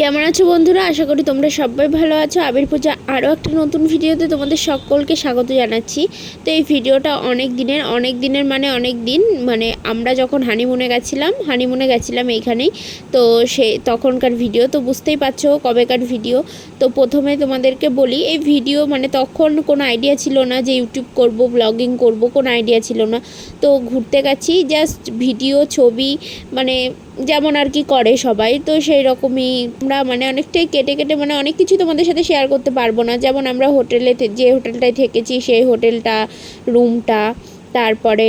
কেমন আছো বন্ধুরা? আশা করি তোমরা সবাই ভালো আছো। আবির পূজা আরও একটা নতুন ভিডিওতে তোমাদের সকলকে স্বাগত জানাচ্ছি। তো এই ভিডিওটা অনেক দিনের মানে আমরা যখন হানিমুনে গেছিলাম এইখানেই। তো তখনকার ভিডিও তো বুঝতেই পারছো কবেকার ভিডিও। তো প্রথমে তোমাদেরকে বলি, এই ভিডিও মানে তখন কোনো আইডিয়া ছিল না যে ইউটিউব করব, ব্লগিং করব, কোনো আইডিয়া ছিল না। তো ঘুরতে গেছি, জাস্ট ভিডিও ছবি মানে যেমন আর কি করে সবাই, তো সেই রকমই আমরা মানে অনেকটাই কেটে মানে অনেক কিছু তোমাদের সাথে শেয়ার করতে পারবো না। যেমন আমরা যে হোটেলটায় থেকেছি সেই হোটেলটা, রুমটা, তারপরে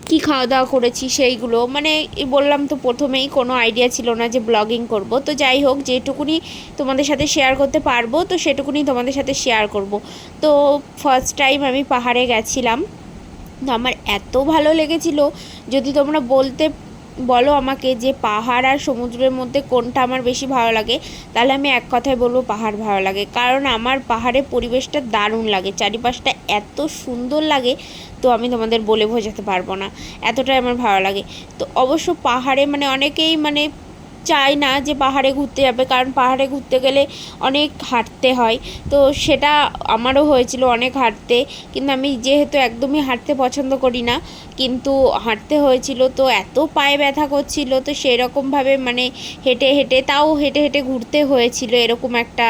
কি খাওয়া দাওয়া করেছি সেইগুলো, মানে বললাম তো প্রথমেই কোনো আইডিয়া ছিল না যে ব্লগিং করব। তো যাই হোক, যেটুকুনি তোমাদের সাথে শেয়ার করতে পারবো তো সেটুকুনি তোমাদের সাথে শেয়ার করব। তো ফার্স্ট টাইম আমি পাহাড়ে গেছিলাম, তো আমার এত ভালো লেগেছিল। যদি তোমরা বলো আমাকে যে পাহাড় আর সমুদ্রের মধ্যে কোনটা আমার বেশি ভালো লাগে, তাহলে আমি এক কথায় বলবো পাহাড় ভালো লাগে। কারণ আমার পাহাড়ের পরিবেশটা দারুণ লাগে, চারিপাশটা এত সুন্দর লাগে, তো আমি তোমাদের বলে বোঝাতে পারবো না, এতটাই আমার ভালো লাগে। তো অবশ্য পাহাড়ে মানে অনেকেই মানে চাই না যে পাহাড়ে ঘুরতে যাবে, কারণ পাহাড়ে ঘুরতে গেলে অনেক হাঁটতে হয়। তো সেটা আমারও হয়েছিল অনেক হাঁটতে, কিন্তু আমি যেহেতু একদমই হাঁটতে পছন্দ করি না, কিন্তু হাঁটতে হয়েছিল। তো এত পায়ে ব্যথা করছিল, তো সেরকমভাবে মানে হেঁটে হেঁটে ঘুরতে হয়েছিল, এরকম একটা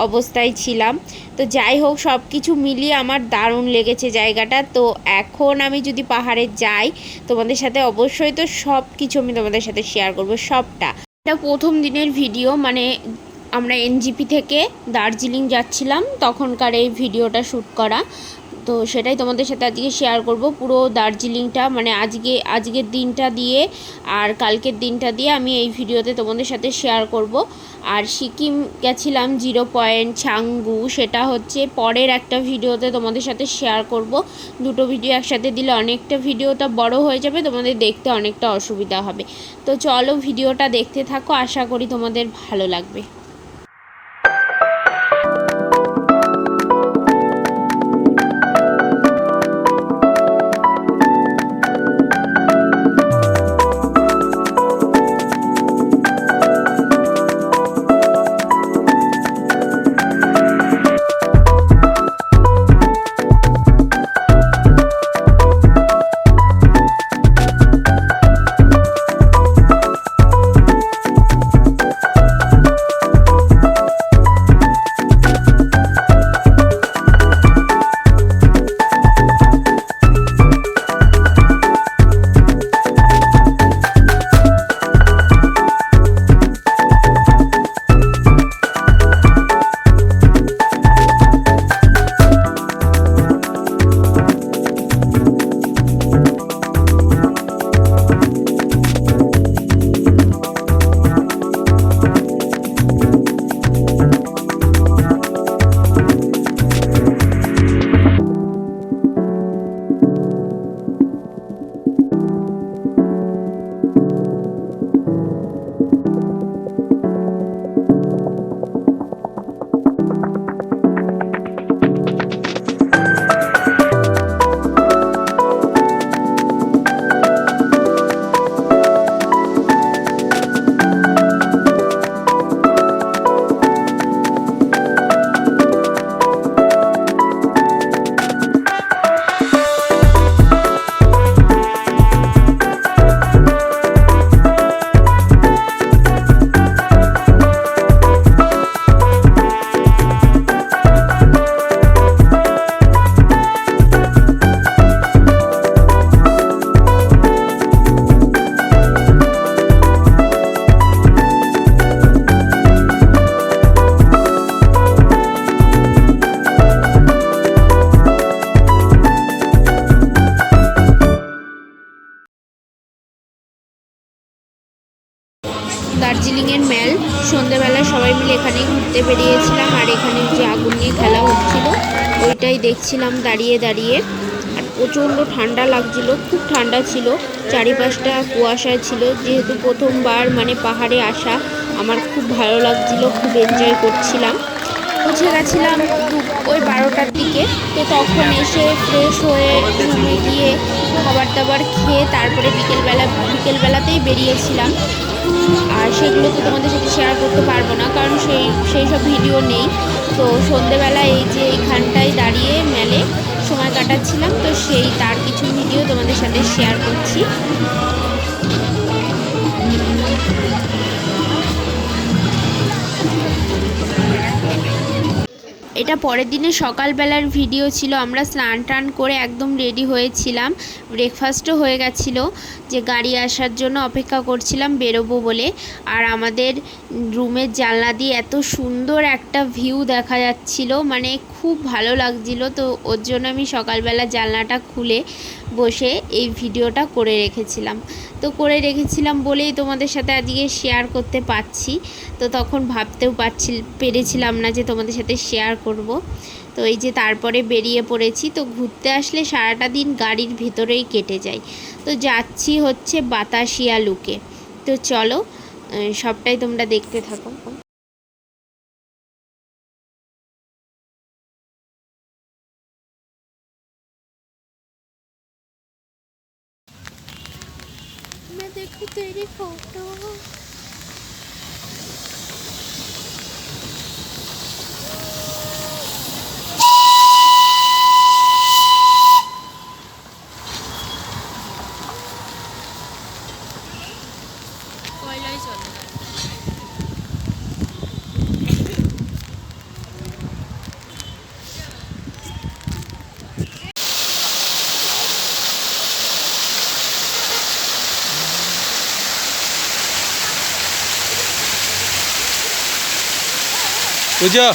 অবস্থায় ছিলাম। তো যাই হোক, সব কিছু মিলিয়ে আমার দারুণ লেগেছে জায়গাটা। তো এখন আমি যদি পাহাড়ে যাই তোমাদের সাথে অবশ্যই তো সব কিছু আমি তোমাদের সাথে শেয়ার করবো, সবটা। এটা প্রথম দিনের ভিডিও, মানে আমরা এনজিপি থেকে দার্জিলিং যাচ্ছিলাম তখনকার এই ভিডিওটা শ্যুট করা। তো সেটাই তোমাদের সাথে আজকে শেয়ার করব, পুরো দার্জিলিংটা মানে আজকের দিনটা দিয়ে আর কালকের দিনটা দিয়ে আমি এই ভিডিওতে তোমাদের সাথে শেয়ার করব। আর সিকিম গেছিলাম 0 পয়েন্ট ছাঙ্গু, সেটা হচ্ছে পরের একটা ভিডিওতে তোমাদের সাথে শেয়ার করব। দুটো ভিডিও একসাথে দিলে অনেকটা ভিডিওটা বড় হয়ে যাবে, তোমাদের দেখতে অনেকটা অসুবিধা হবে। তো চলো ভিডিওটা দেখতে থাকো, আশা করি তোমাদের ভালো লাগবে। দার্জিলিংয়ের মেল, সন্ধ্যেবেলা সবাই মিলে এখানেই ঘুরতে বেরিয়েছিলাম। আর এখানে যে আগুন নিয়ে খেলা হচ্ছিল ওইটাই দেখছিলাম দাঁড়িয়ে দাঁড়িয়ে। আর প্রচণ্ড ঠান্ডা লাগছিল, খুব ঠান্ডা ছিল, চারিপাশটা কুয়াশা ছিল। যেহেতু প্রথমবার মানে পাহাড়ে আসা, আমার খুব ভালো লাগছিল, খুব এনজয় করছিলাম। পৌঁছে গেছিলাম ওই 12টার দিকে। তো তখন এসে ফ্রেশ হয়ে রুমে গিয়ে খাবার দাবার খেয়ে তারপরে বিকেলবেলাতেই বেরিয়েছিলাম। আর সেগুলো তো তোমাদের সাথে শেয়ার করতে পারবো না, কারণ সেই সব ভিডিও নেই। তো সন্ধেবেলা এই যে এইখানটায় দাঁড়িয়ে মেলে সময় কাটাচ্ছিলাম, তো তার কিছু ভিডিও তোমাদের সাথে শেয়ার করছি। এটা পরের দিনে সকালবেলার ভিডিও ছিল। আমরা স্নান টান করে একদম রেডি হয়েছিলাম, ব্রেকফাস্টও হয়ে গেছিলো, যে গাড়ি আসার জন্য অপেক্ষা করছিলাম বেরোবো বলে। আর আমাদের রুমের জানলা দিয়ে এত সুন্দর একটা ভিউ দেখা যাচ্ছিল, মানে খুব ভালো লাগছিল। তো ওর জন্য আমি সকালবেলা জানলাটা খুলে বসে এই ভিডিওটা করে রেখেছিলাম বলেই তোমাদের সাথে আজকে শেয়ার করতে পারছি। তো তখন ভাবতেও পেরেছিলাম না যে তোমাদের সাথে শেয়ার করব। তো এই যে তারপরে বেরিয়ে পড়েছি। তো ঘুরতে আসলে সারাটা দিন গাড়ির ভেতরেই কেটে যায়। তো যাচ্ছি হচ্ছে বাতাসিয়া লুকে। তো চলো সবটাই তোমরা দেখতে থাকো। मैं देखूं तेरी फोटो। কয়লাই চলে पूजा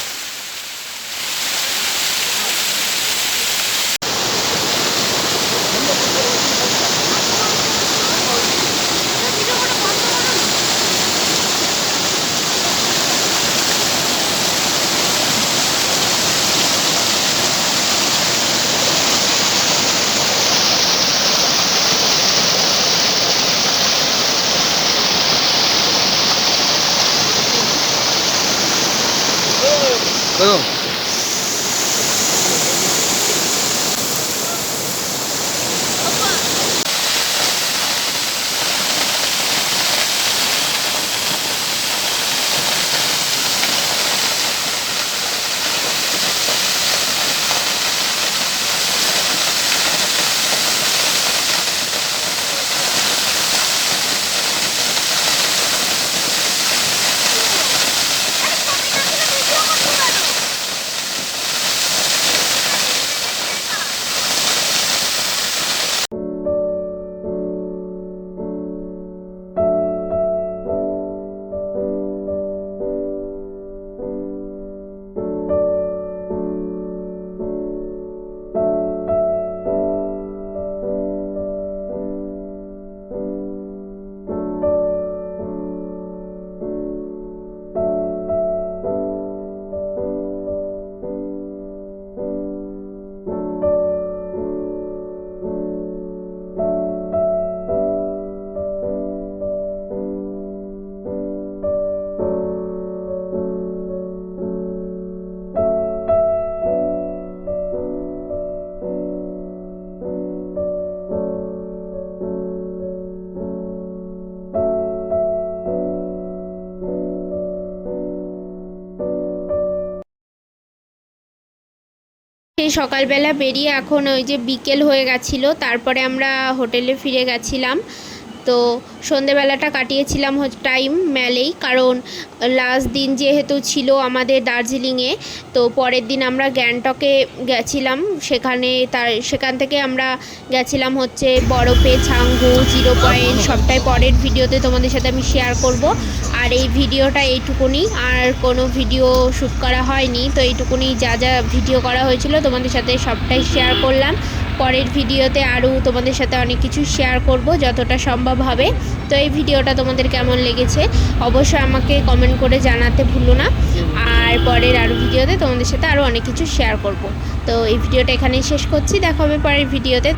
সেই সকালবেলা বেরিয়ে এখন ওই যে বিকেল হয়ে গেছিলো, তারপরে আমরা হোটেলে ফিরে গেছিলাম। তো সন্ধেবেলাটা কাটিয়েছিলাম টাইম মেলেই, কারণ লাস্ট দিন যেহেতু ছিল আমাদের দার্জিলিংয়ে। তো পরের দিন আমরা গ্যাংটকে গেছিলাম, সেখান থেকে আমরা গেছিলাম হচ্ছে বরফে, ছাঙ্গু, জিরো পয়েন্ট, সবটাই পরের ভিডিওতে তোমাদের সাথে আমি শেয়ার করব। আর এই ভিডিওটা এইটুকুনি, আর কোনো ভিডিও শ্যুট করা হয়নি। তো এইটুকুনি যা ভিডিও করা হয়েছিল তোমাদের সাথে সবটাই শেয়ার করলাম। পরের ভিডিওতে আরও তোমাদের সাথে অনেক কিছু শেয়ার করব যতটা সম্ভব হবে। তো এই ভিডিওটা তোমাদের কেমন লেগেছে অবশ্যই আমাকে কমেন্ট করে জানাতে ভুলো না। আর পরের আরও ভিডিওতে তোমাদের সাথে আরও অনেক কিছু শেয়ার করব। তো এই ভিডিওটা এখানেই শেষ করছি, দেখা হবে পরের ভিডিওতে।